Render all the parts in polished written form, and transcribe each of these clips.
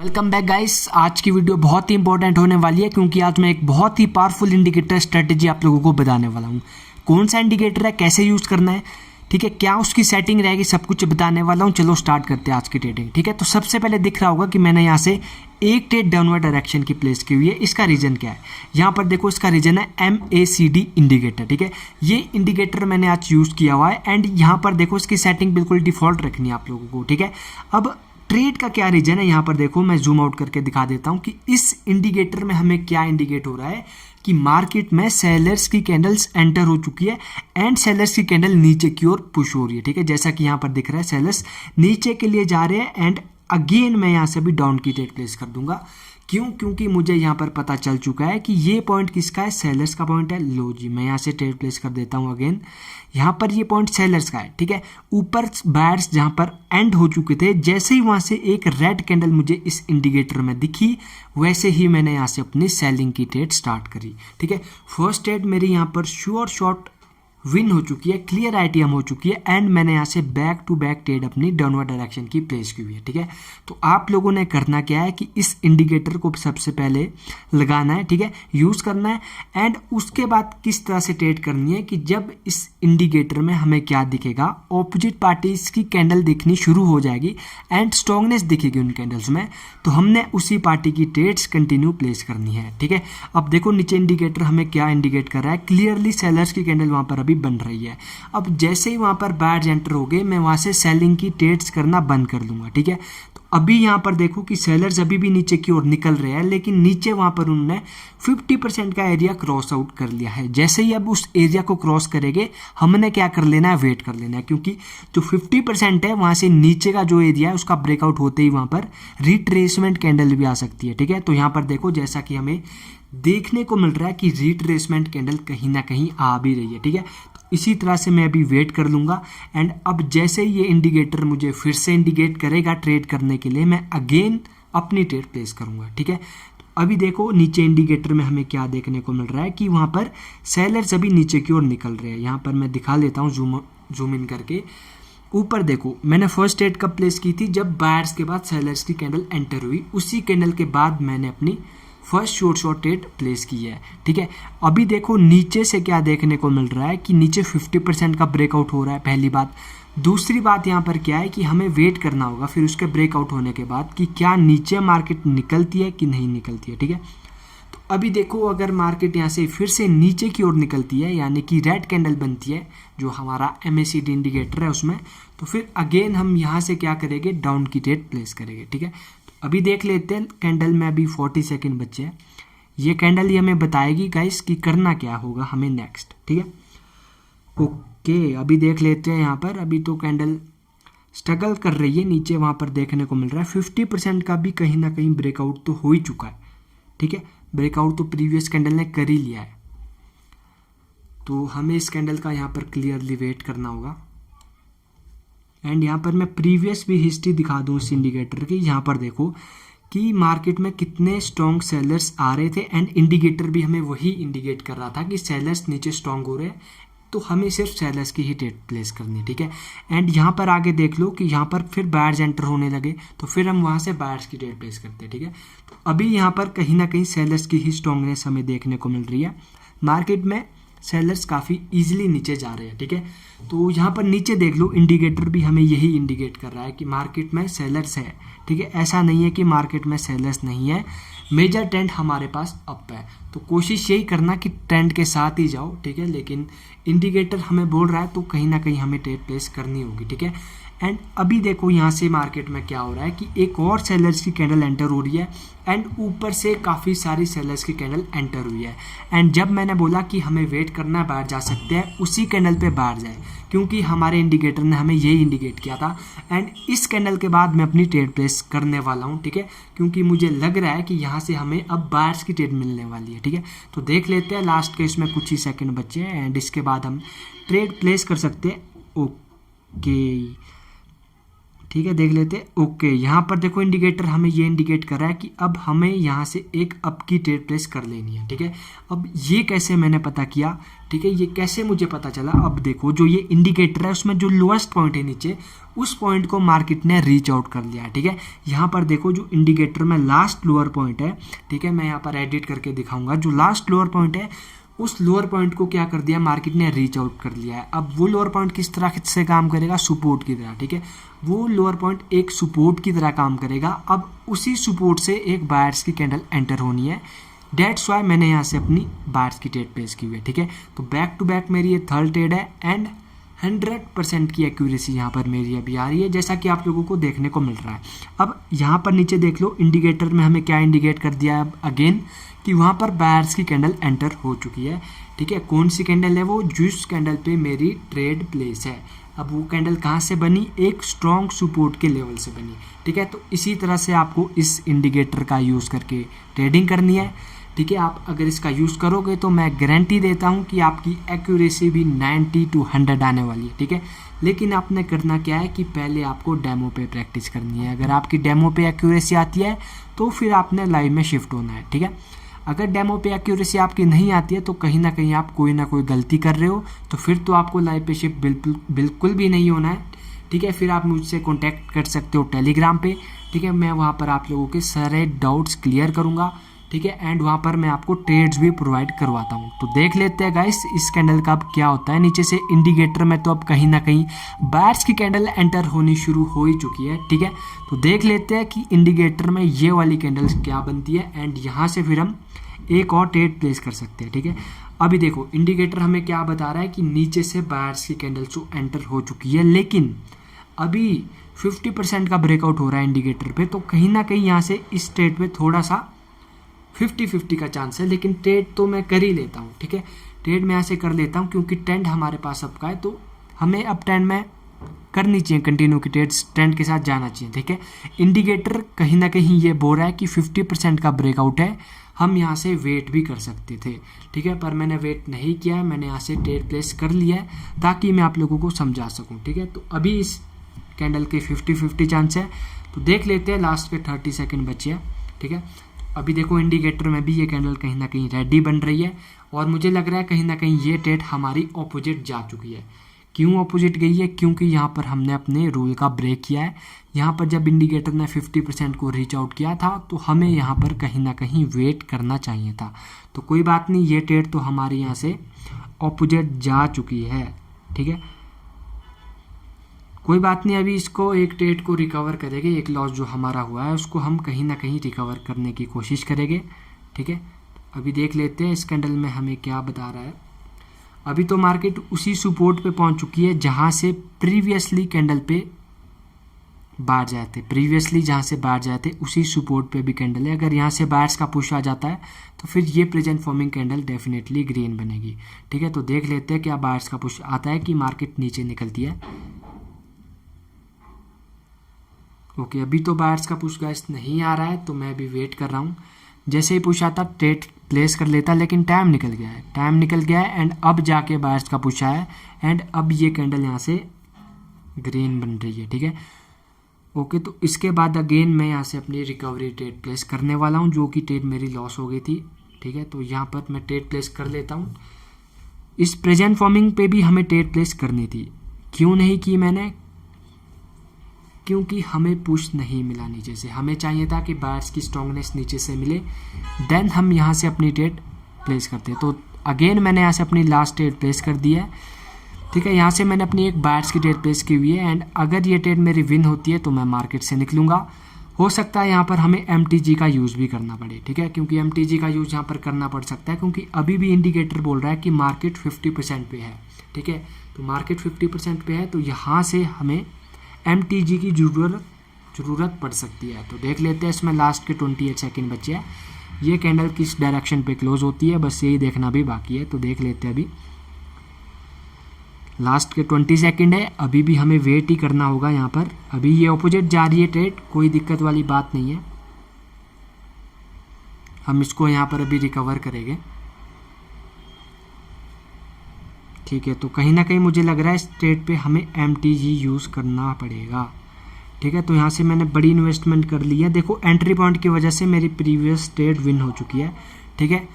Welcome back guys. आज की video बहुत ही इंपॉर्टेंट होने वाली है क्योंकि आज मैं एक बहुत ही पावरफुल इंडिकेटर स्ट्रेटेजी आप लोगों को बताने वाला हूँ। कौन सा इंडिकेटर है, कैसे यूज़ करना है, ठीक है, क्या उसकी सेटिंग रहेगी, सब कुछ बताने वाला हूँ। चलो स्टार्ट करते हैं आज की ट्रेडिंग। ठीक है, तो सबसे पहले दिख रहा होगा कि मैंने यहाँ से एक ट्रेड डाउनवर्ड डायरेक्शन की प्लेस की हुई है। इसका रीजन क्या है, यहाँ पर देखो, इसका रीजन है MACD इंडिकेटर। ठीक है, ये इंडिकेटर मैंने आज यूज़ किया हुआ है एंड यहाँ पर देखो इसकी सेटिंग बिल्कुल डिफॉल्ट रखनी है आप लोगों को। ठीक है, अब ट्रेड का क्या रीजन है, यहाँ पर देखो मैं जूम आउट करके दिखा देता हूँ कि इस इंडिकेटर में हमें क्या इंडिकेट हो रहा है कि मार्केट में सेलर्स की कैंडल्स एंटर हो चुकी है एंड सेलर्स की कैंडल नीचे की ओर पुश हो रही है। ठीक है, जैसा कि यहाँ पर दिख रहा है सेलर्स नीचे के लिए जा रहे हैं एंड अगेन मैं यहाँ से भी डाउन की ट्रेड प्लेस कर दूंगा। क्यों? क्योंकि मुझे यहाँ पर पता चल चुका है कि ये पॉइंट किसका है, सेलर्स का पॉइंट है। लो जी, मैं यहाँ से ट्रेड प्लेस कर देता हूँ अगेन। यहाँ पर ये पॉइंट सेलर्स का है। ठीक है, ऊपर बायर्स जहाँ पर एंड हो चुके थे, जैसे ही वहाँ से एक रेड कैंडल मुझे इस इंडिकेटर में दिखी, वैसे ही मैंने यहाँ से अपनी सेलिंग की ट्रेड स्टार्ट करी। ठीक है, फर्स्ट ट्रेड मेरी यहाँ पर श्योर शॉट विन हो चुकी है, क्लियर ITM हो चुकी है एंड मैंने यहाँ से बैक टू बैक ट्रेड अपनी डाउनवर्ड डायरेक्शन की प्लेस की हुई है। ठीक है, तो आप लोगों ने करना क्या है कि इस इंडिकेटर को सबसे पहले लगाना है। ठीक है, यूज़ करना है एंड उसके बाद किस तरह से ट्रेड करनी है कि जब इस इंडिकेटर में हमें क्या दिखेगा, ऑपोजिट पार्टीज की कैंडल दिखनी शुरू हो जाएगी एंड स्ट्रॉन्गनेस दिखेगी उन कैंडल्स में, तो हमने उसी पार्टी की ट्रेड्स कंटिन्यू प्लेस करनी है। ठीक है, अब देखो नीचे इंडिकेटर हमें क्या इंडिकेट कर रहा है, क्लियरली सेलर्स की कैंडल वहाँ पर बन रही है। अब जैसे ही वहां पर बायर्स एंटर हो गए, मैं वहां से सेलिंग की ट्रेड्स करना बंद कर दूंगा। ठीक है, तो अभी यहां पर देखो कि सेलर्स अभी भी नीचे की ओर निकल रहे हैं, लेकिन नीचे वहां पर उन्होंने 50% का एरिया क्रॉस आउट कर लिया है। जैसे ही अब उस एरिया को क्रॉस करेंगे, हमने क्या कर लेना है, वेट कर लेना है, क्योंकि जो 50% है वहां से नीचे का जो एरिया है उसका ब्रेकआउट होते ही वहां पर रिट्रेसमेंट कैंडल भी आ सकती है। ठीक है, तो यहां पर देखो जैसा कि हमें देखने को मिल रहा है कि रिट्रेसमेंट कैंडल कहीं ना कहीं आ भी रही है। ठीक है, तो इसी तरह से मैं अभी वेट कर लूँगा एंड अब जैसे ही ये इंडिकेटर मुझे फिर से इंडिकेट करेगा ट्रेड करने के लिए, मैं अगेन अपनी ट्रेड प्लेस करूँगा। ठीक है, तो अभी देखो नीचे इंडिकेटर में हमें क्या देखने को मिल रहा है कि वहाँ पर सेलर्स अभी नीचे की ओर निकल रहे हैं। यहाँ पर मैं दिखा लेता हूँ जूम इन करके। ऊपर देखो मैंने फर्स्ट ट्रेड कब प्लेस की थी, जब बायर्स के बाद सेलर्स की कैंडल एंटर हुई, उसी कैंडल के बाद मैंने अपनी फर्स्ट शॉर्ट ट्रेड प्लेस की है। ठीक है, अभी देखो नीचे से क्या देखने को मिल रहा है कि नीचे 50% का ब्रेकआउट हो रहा है, पहली बात। दूसरी बात यहाँ पर क्या है कि हमें वेट करना होगा फिर उसके ब्रेकआउट होने के बाद कि क्या नीचे मार्केट निकलती है कि नहीं निकलती है। ठीक है, तो अभी देखो अगर मार्केट यहाँ से फिर से नीचे की ओर निकलती है, यानी कि रेड कैंडल बनती है जो हमारा MACD इंडिकेटर है उसमें, तो फिर अगेन हम यहाँ से क्या करेंगे, डाउन की ट्रेड प्लेस करेंगे। ठीक है, अभी देख लेते हैं कैंडल में अभी 40 सेकेंड बचे हैं। ये कैंडल ही हमें बताएगी गाइस कि करना क्या होगा हमें नेक्स्ट। ठीक है, ओके, अभी देख लेते हैं। यहाँ पर अभी तो कैंडल स्ट्रगल कर रही है नीचे, वहाँ पर देखने को मिल रहा है 50% का भी कहीं ना कहीं ब्रेकआउट तो हो ही चुका है। ठीक है, ब्रेकआउट तो प्रीवियस कैंडल ने कर ही लिया है, तो हमें इस कैंडल का यहाँ पर क्लियरली वेट करना होगा एंड यहाँ पर मैं प्रीवियस भी हिस्ट्री दिखा दूँ इस इंडिकेटर की। यहाँ पर देखो कि मार्केट में कितने स्ट्रॉन्ग सेलर्स आ रहे थे एंड इंडिकेटर भी हमें वही इंडिकेट कर रहा था कि सेलर्स नीचे स्ट्रॉन्ग हो रहे हैं, तो हमें सिर्फ सेलर्स की ही ट्रेड प्लेस करनी है। ठीक है, एंड यहाँ पर आगे देख लो कि यहाँ पर फिर बायर्स एंटर होने लगे, तो फिर हम वहाँ से बायर्स की ट्रेड प्लेस करते हैं। ठीक है, तो अभी यहाँ पर कहीं ना कहीं सेलर्स की ही स्ट्रॉन्गनेस हमें देखने को मिल रही है। मार्केट में सेलर्स काफ़ी इजीली नीचे जा रहे हैं। ठीक है, तो यहाँ पर नीचे देख लो इंडिकेटर भी हमें यही इंडिकेट कर रहा है कि मार्केट में सेलर्स है। ठीक है, ऐसा नहीं है कि मार्केट में सेलर्स नहीं है, मेजर ट्रेंड हमारे पास अप है, तो कोशिश यही करना कि ट्रेंड के साथ ही जाओ। ठीक है, लेकिन इंडिकेटर हमें बोल रहा है तो कहीं ना कहीं हमें ट्रेड प्लेस करनी होगी। ठीक है, एंड अभी देखो यहाँ से मार्केट में क्या हो रहा है कि एक और सेलर्स की कैंडल एंटर हो रही है एंड ऊपर से काफ़ी सारी सेलर्स की कैंडल एंटर हुई है एंड जब मैंने बोला कि हमें वेट करना है, बाहर जा सकते हैं, उसी कैंडल पे बाहर जाए, क्योंकि हमारे इंडिकेटर ने हमें यही इंडिकेट किया था एंड इस कैंडल के बाद मैं अपनी ट्रेड प्लेस करने वाला हूँ। ठीक है, क्योंकि मुझे लग रहा है कि यहाँ से हमें अब बायर्स की ट्रेड मिलने वाली है। ठीक है, तो देख लेते हैं, लास्ट के इसमें कुछ ही सेकंड बचे हैं एंड इसके बाद हम ट्रेड प्लेस कर सकते हैं। ओके, ठीक है, देख लेते हैं। ओके, यहाँ पर देखो इंडिकेटर हमें ये इंडिकेट कर रहा है कि अब हमें यहाँ से एक अप की ट्रेड प्लेस कर लेनी है। ठीक है, अब ये कैसे मैंने पता किया, ठीक है, ये कैसे मुझे पता चला? अब देखो जो ये इंडिकेटर है उसमें जो लोएस्ट पॉइंट है नीचे, उस पॉइंट को मार्केट ने रीच आउट कर लिया है। ठीक है, यहाँ पर देखो जो इंडिकेटर में लास्ट लोअर पॉइंट है, ठीक है, मैं यहाँ पर एडिट करके दिखाऊंगा, जो लास्ट लोअर पॉइंट है उस लोअर पॉइंट को क्या कर दिया मार्केट ने, रीच आउट कर लिया है। अब वो लोअर पॉइंट किस तरह से काम करेगा? सपोर्ट की तरह। ठीक है, वो लोअर पॉइंट एक सपोर्ट की तरह काम करेगा। अब उसी सपोर्ट से एक बायर्स की कैंडल एंटर होनी है, डेट्स वाई मैंने यहाँ से अपनी बायर्स की ट्रेड प्लेस की हुई है। ठीक है, तो बैक टू बैक मेरी ये थर्ड ट्रेड है एंड 100% की एक्यूरेसी यहाँ पर मेरी अभी आ रही है, जैसा कि आप लोगों को देखने को मिल रहा है। अब यहाँ पर नीचे देख लो, इंडिकेटर में हमें क्या इंडिकेट कर दिया है अब अगेन, कि वहाँ पर बायर्स की कैंडल एंटर हो चुकी है। ठीक है, कौन सी कैंडल है वो? जिस कैंडल पे मेरी ट्रेड प्लेस है। अब वो कैंडल कहाँ से बनी? एक स्ट्रॉन्ग सपोर्ट के लेवल से बनी। ठीक है, तो इसी तरह से आपको इस इंडिकेटर का यूज़ करके ट्रेडिंग करनी है। ठीक है, आप अगर इसका यूज़ करोगे तो मैं गारंटी देता हूँ कि आपकी एक्यूरेसी भी 90 to 100 आने वाली है। ठीक है, लेकिन आपने करना क्या है कि पहले आपको डेमो पे प्रैक्टिस करनी है। अगर आपकी डेमो पे एक्यूरेसी आती है तो फिर आपने लाइव में शिफ्ट होना है। ठीक है, अगर डेमो पे एक्यूरेसी आपकी नहीं आती है तो कहीं ना कहीं आप कोई ना कोई गलती कर रहे हो, तो फिर तो आपको लाइव पे शिफ्ट बिल्कुल भी नहीं होना है। ठीक है, फिर आप मुझसे कॉन्टैक्ट कर सकते हो टेलीग्राम पे। ठीक है, मैं वहाँ पर आप लोगों के सारे डाउट्स क्लियर करूँगा। ठीक है, एंड वहाँ पर मैं आपको ट्रेड्स भी प्रोवाइड करवाता हूँ। तो देख लेते हैं गाइस इस कैंडल का अब क्या होता है। नीचे से इंडिकेटर में तो अब कहीं ना कहीं बायर्स की कैंडल एंटर होनी शुरू हो ही चुकी है। ठीक है, तो देख लेते हैं कि इंडिकेटर में ये वाली कैंडल क्या बनती है एंड यहाँ से फिर हम एक और ट्रेड प्लेस कर सकते हैं। ठीक है, अभी देखो इंडिकेटर हमें क्या बता रहा है कि नीचे से बायर्स की कैंडल जो एंटर हो चुकी है, लेकिन अभी 50% का ब्रेकआउट हो रहा है इंडिकेटर पे, तो कहीं ना कहीं यहाँ से इस ट्रेड पे थोड़ा सा 50-50 का चांस है, लेकिन ट्रेड तो मैं कर ही लेता हूँ। ठीक है, ट्रेड मैं यहाँ से कर लेता हूँ क्योंकि ट्रेंड हमारे पास अब का है, तो हमें अब ट्रेंड में करनी चाहिए, कंटिन्यू की ट्रेंड के साथ जाना चाहिए। ठीक है, इंडिकेटर कहीं ना कहीं ये बोल रहा है कि 50% का ब्रेकआउट है, हम यहाँ से वेट भी कर सकते थे। ठीक है, पर मैंने वेट नहीं किया है, मैंने यहाँ से ट्रेड प्लेस कर लिया है ताकि मैं आप लोगों को समझा सकूँ। ठीक है, तो अभी इस कैंडल के 50-50 चांस है, तो देख लेते हैं, लास्ट के 30 सेकेंड बचे हैं। ठीक है, अभी देखो इंडिकेटर में भी ये कैंडल कहीं ना कहीं रेडी बन रही है और मुझे लग रहा है कहीं ना कहीं ये ट्रेड हमारी ऑपोजिट जा चुकी है। क्यों ऑपोजिट गई है? क्योंकि यहाँ पर हमने अपने रूल का ब्रेक किया है। यहाँ पर जब इंडिकेटर ने 50% को रीच आउट किया था तो हमें यहाँ पर कहीं ना कहीं वेट करना चाहिए था। तो कोई बात नहीं, ये ट्रेड तो हमारे यहाँ से ऑपोजिट जा चुकी है। ठीक है, कोई बात नहीं, अभी इसको एक ट्रेड को रिकवर करेंगे, एक लॉस जो हमारा हुआ है उसको हम कहीं ना कहीं रिकवर करने की कोशिश करेंगे। ठीक है, अभी देख लेते हैं इस कैंडल में हमें क्या बता रहा है। अभी तो मार्केट उसी सपोर्ट पे पहुंच चुकी है जहां से प्रीवियसली कैंडल पे बाहर जाते, प्रीवियसली जहां से बाहर जाते उसी सपोर्ट पे भी कैंडल है। अगर यहाँ से बायर्स का पुश आ जाता है तो फिर ये present forming candle definitely green बनेगी। ठीक है, तो देख लेते हैं क्या बायर्स का पुश आता है कि मार्केट नीचे निकलती है। ओके, अभी तो बायर्स का पुश गाइस नहीं आ रहा है, तो मैं अभी वेट कर रहा हूँ। जैसे ही पुश आता ट्रेड प्लेस कर लेता, लेकिन टाइम निकल गया है एंड अब जाके बायर्स का पुश आया एंड अब ये कैंडल यहाँ से ग्रीन बन रही है। ठीक है, ओके, तो इसके बाद अगेन मैं यहाँ से अपनी रिकवरी ट्रेड प्लेस करने वाला हूँ, जो कि ट्रेड मेरी लॉस हो गई थी। ठीक है, तो यहाँ पर मैं ट्रेड प्लेस कर लेता हूँ। इस प्रेजेंट फॉर्मिंग पे भी हमें ट्रेड प्लेस करनी थी, क्यों नहीं की मैंने? क्योंकि हमें पुश नहीं मिला नीचे से, हमें चाहिए था कि बायर्स की स्ट्रॉन्गनेस नीचे से मिले, देन हम यहाँ से अपनी ट्रेड प्लेस करते। तो अगेन मैंने यहाँ से अपनी लास्ट ट्रेड प्लेस कर दी है। ठीक है, यहाँ से मैंने अपनी एक बायर्स की ट्रेड प्लेस की हुई है एंड अगर ये ट्रेड मेरी विन होती है तो मैं मार्केट से निकलूँगा। हो सकता है यहाँ पर हमें MTG का यूज़ भी करना पड़े। ठीक है, क्योंकि MTG का यूज़ यहाँ पर करना पड़ सकता है क्योंकि अभी भी इंडिकेटर बोल रहा है कि मार्केट 50% पे है। ठीक है, तो मार्केट 50% पे है, तो यहाँ से हमें MTG की ज़रूरत पड़ सकती है। तो देख लेते हैं, इसमें लास्ट के 28 सेकेंड बचे हैं। ये कैंडल किस डायरेक्शन पे क्लोज होती है बस यही देखना भी बाकी है। तो देख लेते हैं, अभी लास्ट के 20 सेकेंड है, अभी भी हमें वेट ही करना होगा यहाँ पर। अभी ये ऑपोजिट जा रही है ट्रेड, कोई दिक्कत वाली बात नहीं है, हम इसको यहाँ पर अभी रिकवर करेंगे। ठीक है, तो कहीं ना कहीं मुझे लग रहा है इस ट्रेड पे हमें MTG यूज़ करना पड़ेगा। ठीक है, तो यहाँ से मैंने बड़ी इन्वेस्टमेंट कर ली है। देखो एंट्री पॉइंट की वजह से मेरी प्रीवियस ट्रेड विन हो चुकी है। ठीक है,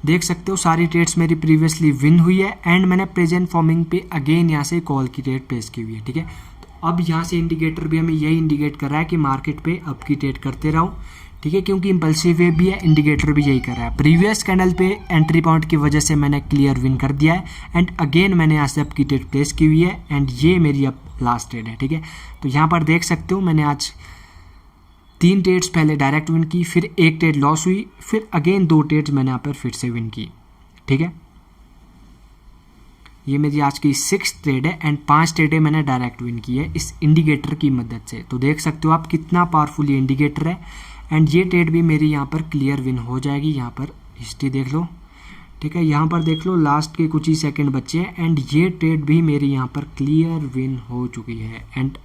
देख सकते हो सारी ट्रेड्स मेरी प्रीवियसली विन हुई है एंड मैंने प्रेजेंट फॉर्मिंग पे अगेन यहाँ से कॉल की ट्रेड प्लेस की हुई है। ठीक है, तो अब यहाँ से इंडिकेटर भी हमें यही इंडिकेट कर रहा है कि मार्केट पे अप की ट्रेड करते रहो। ठीक है, क्योंकि इम्पल्सिव वेव भी है, इंडिकेटर भी यही कर रहा है। प्रीवियस कैंडल पे एंट्री पॉइंट की वजह से मैंने क्लियर विन कर दिया है एंड अगेन मैंने यहाँ से अप की ट्रेड प्लेस की हुई है एंड ये मेरी अब लास्ट ट्रेड है। ठीक है, तो यहाँ पर देख सकते हो मैंने आज 3 ट्रेड्स पहले डायरेक्ट विन की, फिर 1 ट्रेड लॉस हुई, फिर अगेन 2 ट्रेड्स मैंने यहाँ पर फिर से विन की। ठीक है, ये मेरी आज की 6th ट्रेड है एंड 5 ट्रेडें मैंने डायरेक्ट विन की है इस इंडिकेटर की मदद से। तो देख सकते हो आप कितना पावरफुल ये इंडिकेटर है एंड ये ट्रेड भी मेरी यहाँ पर क्लियर विन हो जाएगी। यहाँ पर हिस्ट्री देख लो। ठीक है, यहाँ पर देख लो लास्ट के कुछ ही सेकंड बचे हैं एंड ये ट्रेड भी मेरी यहाँ पर क्लियर विन हो चुकी है एंड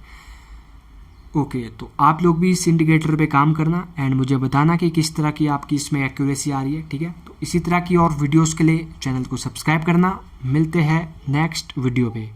ओके। तो आप लोग भी इस इंडिकेटर पे काम करना एंड मुझे बताना कि किस तरह की आपकी इसमें एक्यूरेसी आ रही है। ठीक है, तो इसी तरह की और वीडियोस के लिए चैनल को सब्सक्राइब करना। मिलते हैं नेक्स्ट वीडियो पे।